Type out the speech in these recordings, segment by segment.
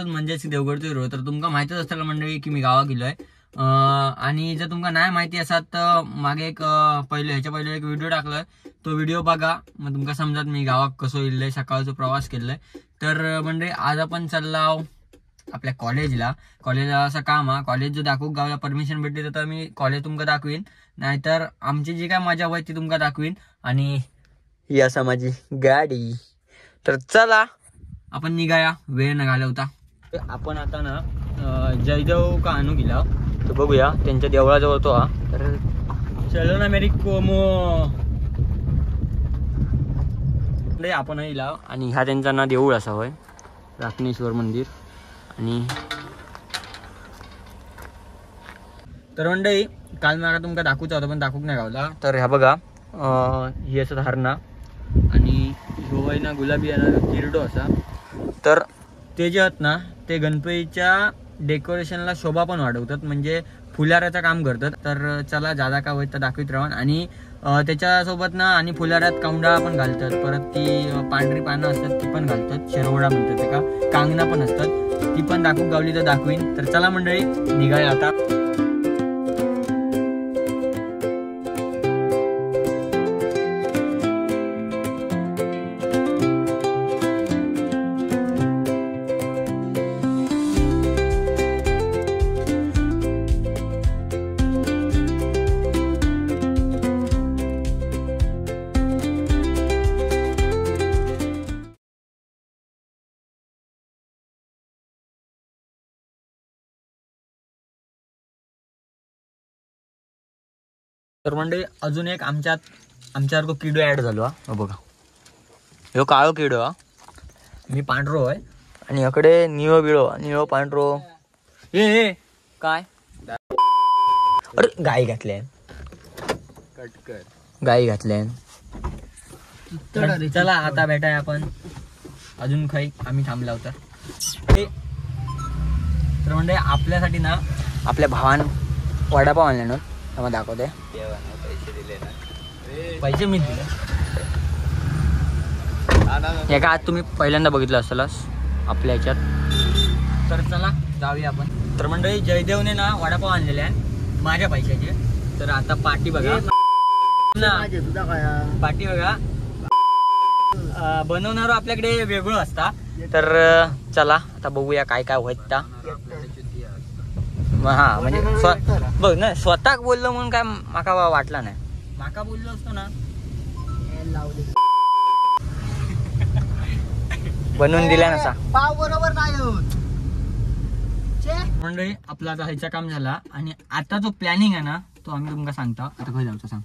गावातच म्हणजेच देवगडचो हिरो. तर तुमका माहितीच असताना मंडळी की मी गावात गेलोय. आणि जर तुमका नाही माहिती असत तर मागे एक पहिले एक व्हिडिओ टाकलाय, तो व्हिडिओ बघा, मग तुमका समजत मी गावात कसं येईल, सकाळचा प्रवास केलाय. तर मंडळी आज आपण चाललो आपल्या कॉलेजला असं काम हा. कॉलेज जर दाखवू गावाला परमिशन भेटली तर मी कॉलेज तुमका दाखवीन, नाहीतर आमची जी काय मजा होईल ती तुमका दाखवीन. आणि ही असा माझी गाडी. तर चला आपण निघाया, वेळ न घालवता. आपण आता ना जयदेव का आणू गेला तर बघूया त्यांच्या देवळाजवळ तो हा. तर चलो ना मेरी कोमो. आपण येला आणि हा त्यांचा ना देऊळ असा होय, राखणेश्वर मंदिर. आणि तर मंडळी काल मला तुमका दाखवूचा होता पण दाखवूक नाही गावला. तर ह्या बघा ही असं हरणा आणि ह्यो ना गुलाबी येणार किरडो असा. तर ते जे आहेत ना ते गणपतीच्या डेकोरेशनला शोभा पण वाढवतात, म्हणजे फुलाऱ्याचं काम करतात. तर चला जादा का होईल तर दाखवित राहून. आणि त्याच्यासोबत ना आणि फुलाऱ्यात कांवडा पण घालतात, परत ती पांढरी पानं असतात ती पण घालतात, शेरवडा म्हणतात ते का, कांगना पण असतात, ती पण दाखवून गावली तर दाखवीन. तर चला मंडळी निघाया आता. तर म्हणजे अजून एक आमच्यासारखं किडो ऍड झालो हा. बघा ह्यो काळो किडो हा, मी पांढरो आहे आणि याकडे निळो बिळो, निळो पांढरो. हे काय अरे गाई घातल्यान, गाई घातल्यान. चला आता भेटाय आपण अजून काही आम्ही थांबला होता. तर म्हणजे आपल्यासाठी ना आपल्या भावान वडापाव आणले ना, त्यामध्ये दाखवते. पैसे दिले ना, पैसे मी दिले. हे का आज तुम्ही पहिल्यांदा बघितलं असेलच आपल्या ह्याच्यात. तर चला जाऊया आपण. तर मंडळी जयदेवने ना वडापाव आणलेले आहे माझ्या पैशाचे. तर आता पार्टी बघा पार्टी बघा, बनवणार आपल्याकडे वेगळं असता. तर चला आता बघूया काय काय होत त्या. हा म्हणजे बघ ना, स्वतः बोललो म्हणून काय माका वाटला नाही. माका बोललो असतो ना बनवून दिला नसा पाव बरोबर नाही होत. मंडळी आपला आता ह्याचं काम झाला आणि आता जो प्लॅनिंग आहे ना तो आम्ही तुमका सांगता. आता खय जाऊचा सांग.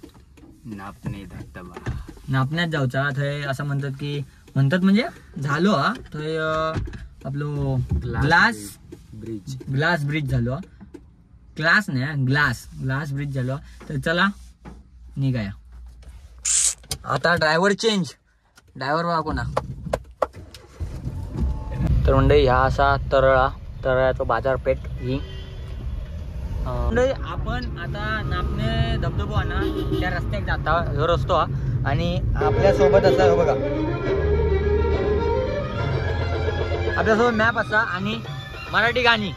नापणे धबधबा, नापण्यात जाऊचा. थंय असं म्हणतात म्हणजे झालो हा थंय आपलो ग्लास ब्रिज झालो. ग्लास नाही ग्लास ब्रिज झालो. तर चला निघाया आता. ड्रायव्हर चेंज, ड्रायव्हर बघा कोणा. तर म्हणजे ह्या असा तळ्याचा बाजारपेठ ही. म्हणजे आपण आता नापणे धबधबा ना त्या रस्त्यात जाता, ह्यो रस्तो हा. आणि आपल्यासोबत असा बघा, आपल्यासोबत मॅप असा आणि मराठी गाणी.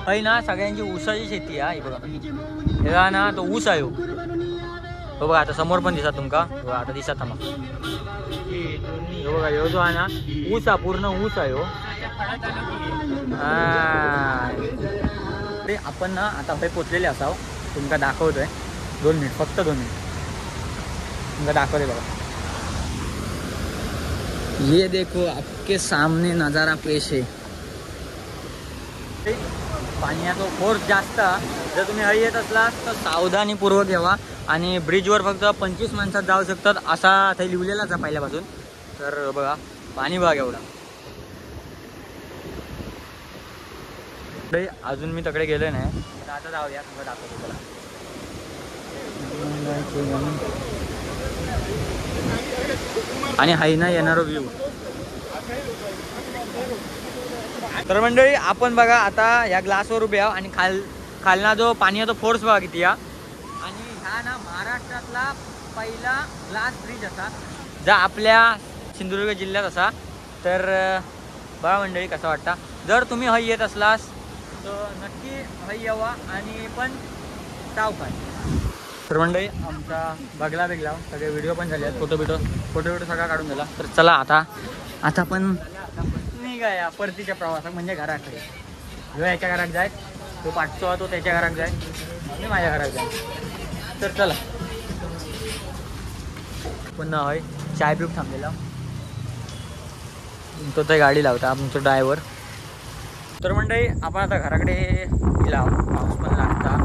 आहे ना सगळ्यांची ऊसाची शेती आहे. बघा हे ना तो ऊस आहे हो बघा. आता समोर पण दिसत तुमका, आता दिसत थांबा. बघा ह्यो जो आहे ना ऊस हा, पूर्ण ऊस आहे हो. आपण ना आता हे पोचलेले असाव, तुमका दाखवतोय. 2 मिनिट फक्त 2 मिनिट तुमका दाखवते बघा. ये देखो आपके सामने नजारा पेश है. पाण्याचा फोर्स जास्त, जर तुम्ही हळी येत असलात तर सावधानीपूर्वक घ्यावा. आणि ब्रिजवर फक्त 25 माणसात जाऊ शकतात असा ते लिहिलेलाच आहे पहिल्यापासून. तर बघा पाणी बघा एवढा. अजून मी तिकडे गेलो नाही, तर आता जाऊया तुला दाखवतो त्याला. आणि हाय ना येणारा व्ह्यू. तर मंडळी आपण बघा आता या ग्लासवर उभे आहोत आणि खालना जो पाण्याचा फोर्स बघा किती या. आणि ह्या ना महाराष्ट्रातला पहिला ग्लास ब्रिज असा, जो आपल्या सिंधुदुर्ग जिल्ह्यात असा. तर बघा मंडळी कसं वाटतं. जर तुम्ही हय येत असलास तर नक्की हय यावा आणि पण सावकाश. तर मंडळी आमचा बगला बिगला सगळे व्हिडिओ पण झाले आहेत, फोटो बिटो सगळा काढून झाला. तर चला आता पण निघाया परतीच्या प्रवासात म्हणजे घराकडे. जो याच्या घरात जाय तो पाठचो तो त्याच्या घरात जाय मी माझ्या घरात जाय. तर चला पुन्हा हय चाय पिऊक थांबलेला तो ते गाडी लावता आमचा ड्रायव्हर. तर मंडळी आपण आता घराकडे गेला, पाऊस पण लागता.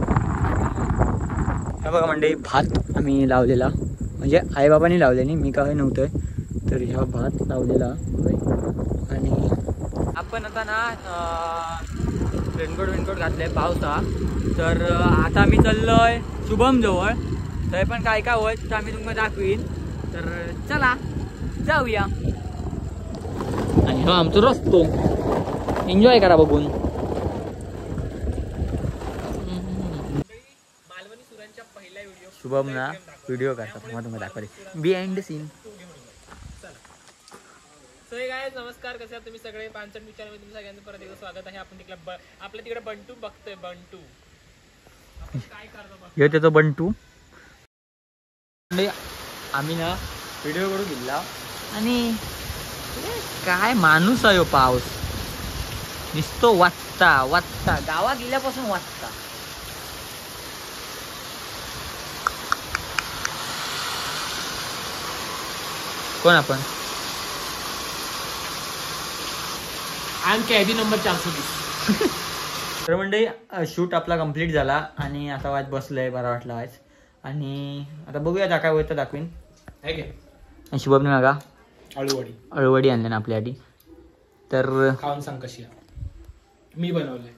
बघा मंडळी भात आम्ही लावलेला म्हणजे आईबाबांनी लावलेली, मी काय नव्हतं. तर ह्या भात लावलेला आणि आपण आता ना रेनकोट घातले पावसा. तर आता आम्ही चाललोय शुभम जवळ. तर पण काय काय होय तर आम्ही तुम्हाला दाखवीन. तर चला जाऊया. आणि हा आमचा रस्तो एन्जॉय करा बघून. शुभम ना व्हिडिओ करतात मग तुम्हाला दाखवले behind the scene. So hey guys नमस्कार, कसे आहात तुम्ही सगळे. पांचट विचारमध्ये तुमचं सगळ्यांचं परत एकदा स्वागत आहे. आपण तिकडे आपल्या तिकडे बंटू बघतोय. बंटू आपण काय करतो हे त्याचं बंटू. आम्ही ना व्हिडिओ करून दिला आणि काय माणूस आहे पाऊस नुसतो वाचता गावा गेल्यापासून वाचता. कोण आपण आय एम कैदी नंबर 420. तर म्हणजे शूट आपला कंप्लीट झाला आणि आता वाज बसलंय, बरा वाटला आज. आणि आता बघूया काय होतं दाखवीन. आणि शुभमने मागा अळूवडी आणले ना आपल्यासाठी. तर खाऊन सांग कशी मी बनवलंय.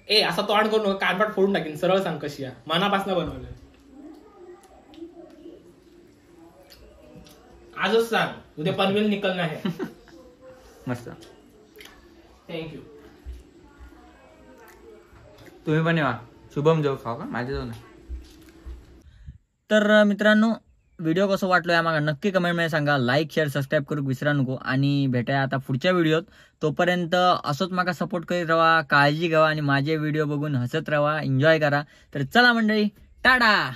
ए असा तोंड करू नका, कानपाट फोडून टाकीन. सरळ सांग कशी मनापासून बनवलंय. आजच सांग, उद्या पनवेल निकलना है. मस्त. थँक्यू. तुम्ही पण येवा शुभम जाऊ खाऊ का माझ्या जाऊ ना. तर मित्रांनो व्हिडिओ कसं वाटलो या मागा नक्की कमेंटमध्ये सांगा. लाईक शेअर सबस्क्राईब करू विसरा नको. आणि भेटाया आता पुढच्या व्हिडिओत. तोपर्यंत असंच मागा सपोर्ट करीत राहा, काळजी घ्या आणि माझे व्हिडिओ बघून हसत राहा, एन्जॉय करा. तर चला मंडळी टाटा.